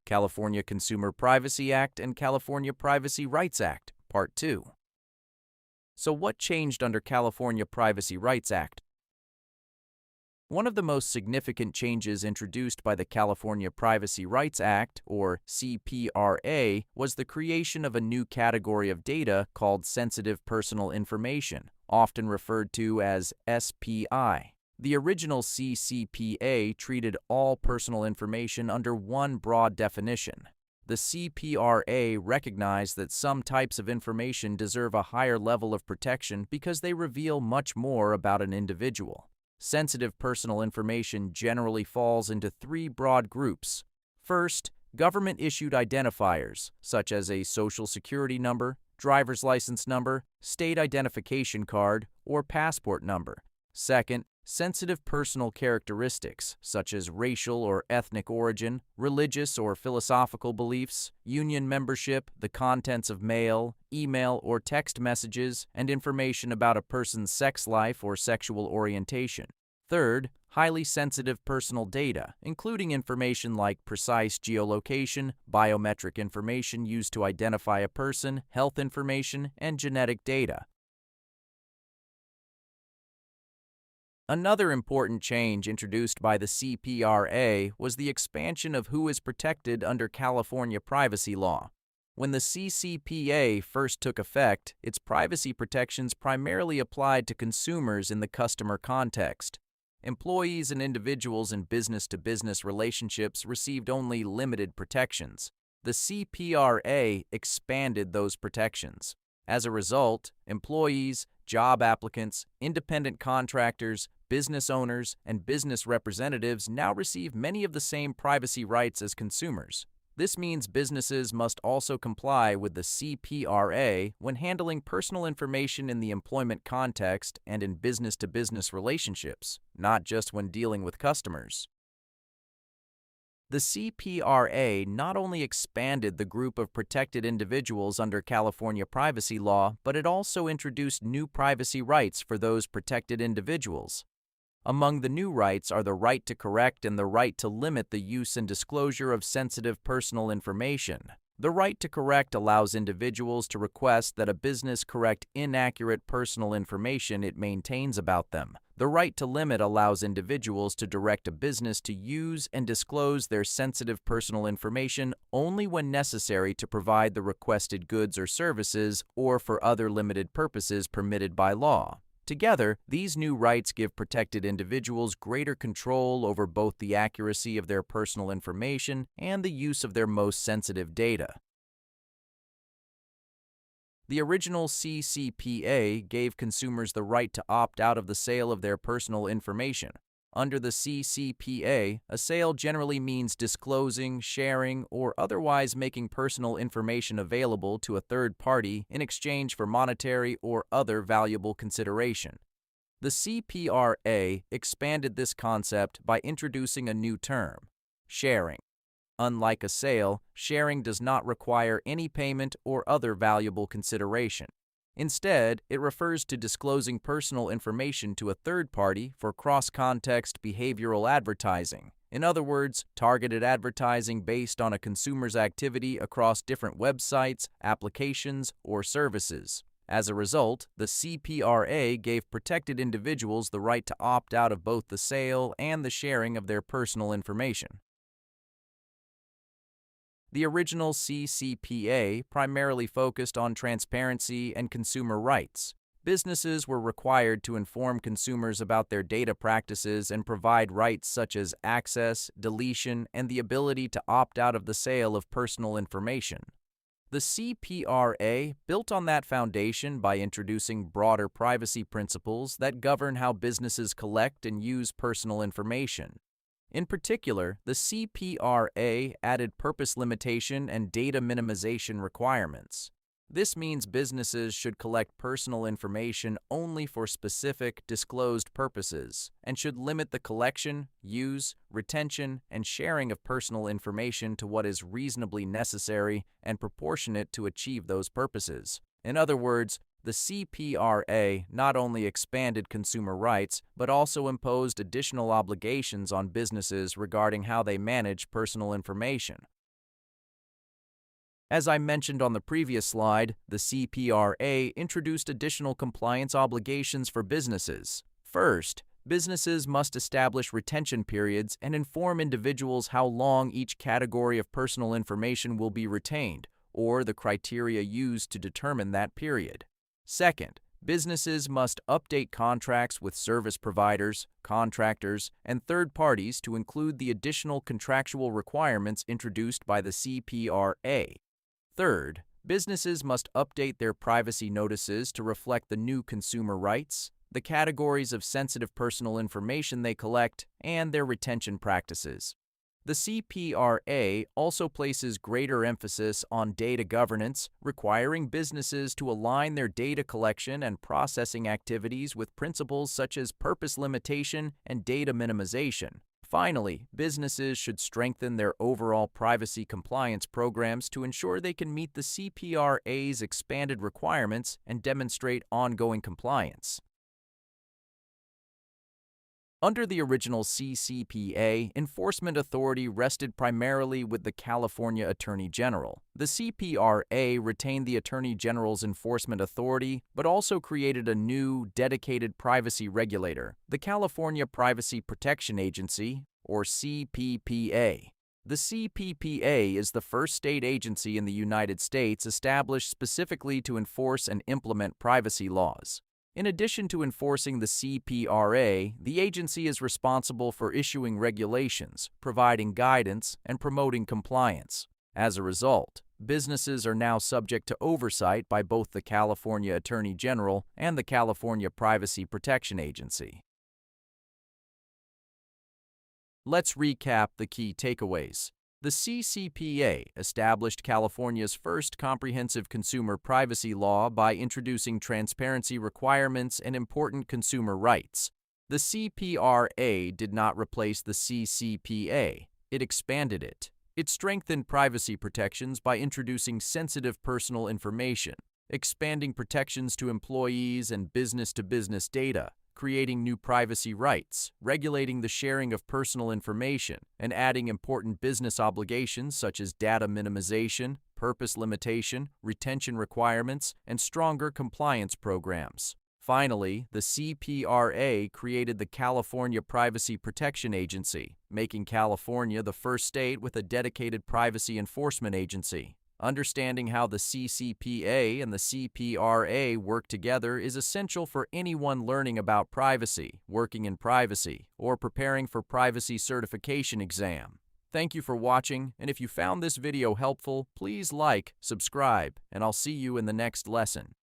California Consumer Privacy Act and California Privacy Rights Act, Part 2. So what changed under California Privacy Rights Act? One of the most significant changes introduced by the California Privacy Rights Act, or CPRA, was the creation of a new category of data called sensitive personal information, often referred to as SPI. The original CCPA treated all personal information under one broad definition. The CPRA recognized that some types of information deserve a higher level of protection because they reveal much more about an individual. Sensitive personal information generally falls into three broad groups. First, government-issued identifiers, such as a social security number, driver's license number, state identification card, or passport number. Second, sensitive personal characteristics, such as racial or ethnic origin, religious or philosophical beliefs, union membership, the contents of mail, email, or text messages, and information about a person's sex life or sexual orientation. Third, highly sensitive personal data, including information like precise geolocation, biometric information used to identify a person, health information, and genetic data. Another important change introduced by the CPRA was the expansion of who is protected under California privacy law. When the CCPA first took effect, its privacy protections primarily applied to consumers in the customer context. Employees and individuals in business-to-business relationships received only limited protections. The CPRA expanded those protections. As a result, employees, job applicants, independent contractors, business owners, and business representatives now receive many of the same privacy rights as consumers. This means businesses must also comply with the CPRA when handling personal information in the employment context and in business-to-business relationships, not just when dealing with customers. The CPRA not only expanded the group of protected individuals under California privacy law, but it also introduced new privacy rights for those protected individuals. Among the new rights are the right to correct and the right to limit the use and disclosure of sensitive personal information. The right to correct allows individuals to request that a business correct inaccurate personal information it maintains about them. The right to limit allows individuals to direct a business to use and disclose their sensitive personal information only when necessary to provide the requested goods or services or for other limited purposes permitted by law. Together, these new rights give protected individuals greater control over both the accuracy of their personal information and the use of their most sensitive data. The original CCPA gave consumers the right to opt out of the sale of their personal information. Under the CCPA, a sale generally means disclosing, sharing, or otherwise making personal information available to a third party in exchange for monetary or other valuable consideration. The CPRA expanded this concept by introducing a new term, sharing. Unlike a sale, sharing does not require any payment or other valuable consideration. Instead, it refers to disclosing personal information to a third party for cross-context behavioral advertising. In other words, targeted advertising based on a consumer's activity across different websites, applications, or services. As a result, the CPRA gave protected individuals the right to opt out of both the sale and the sharing of their personal information. The original CCPA primarily focused on transparency and consumer rights. Businesses were required to inform consumers about their data practices and provide rights such as access, deletion, and the ability to opt out of the sale of personal information. The CPRA built on that foundation by introducing broader privacy principles that govern how businesses collect and use personal information. In particular, the CPRA added purpose limitation and data minimization requirements. This means businesses should collect personal information only for specific, disclosed purposes, and should limit the collection, use, retention, and sharing of personal information to what is reasonably necessary and proportionate to achieve those purposes. In other words, the CPRA not only expanded consumer rights, but also imposed additional obligations on businesses regarding how they manage personal information. As I mentioned on the previous slide, the CPRA introduced additional compliance obligations for businesses. First, businesses must establish retention periods and inform individuals how long each category of personal information will be retained, or the criteria used to determine that period. Second, businesses must update contracts with service providers, contractors, and third parties to include the additional contractual requirements introduced by the CPRA. Third, businesses must update their privacy notices to reflect the new consumer rights, the categories of sensitive personal information they collect, and their retention practices. The CPRA also places greater emphasis on data governance, requiring businesses to align their data collection and processing activities with principles such as purpose limitation and data minimization. Finally, businesses should strengthen their overall privacy compliance programs to ensure they can meet the CPRA's expanded requirements and demonstrate ongoing compliance. Under the original CCPA, enforcement authority rested primarily with the California Attorney General. The CPRA retained the Attorney General's enforcement authority, but also created a new, dedicated privacy regulator, the California Privacy Protection Agency, or CPPA. The CPPA is the first state agency in the United States established specifically to enforce and implement privacy laws. In addition to enforcing the CPRA, the agency is responsible for issuing regulations, providing guidance, and promoting compliance. As a result, businesses are now subject to oversight by both the California Attorney General and the California Privacy Protection Agency. Let's recap the key takeaways. The CCPA established California's first comprehensive consumer privacy law by introducing transparency requirements and important consumer rights. The CPRA did not replace the CCPA. It expanded it. It strengthened privacy protections by introducing sensitive personal information, expanding protections to employees and business-to-business data, creating new privacy rights, regulating the sharing of personal information, and adding important business obligations such as data minimization, purpose limitation, retention requirements, and stronger compliance programs. Finally, the CPRA created the California Privacy Protection Agency, making California the first state with a dedicated privacy enforcement agency. Understanding how the CCPA and the CPRA work together is essential for anyone learning about privacy, working in privacy, or preparing for privacy certification exam. Thank you for watching, and if you found this video helpful, please like, subscribe, and I'll see you in the next lesson.